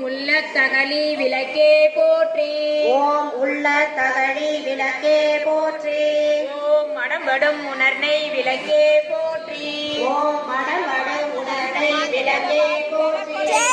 உள்ள தகழி விளக்கே போற்றி. ஓம் உள்ள தகழி விளக்கே போற்றி. ஓம் மடம்படும் உணர்னை விளக்கே போற்றி. ஓம் மடமடு உணர்னை விளக்கே போற்றி.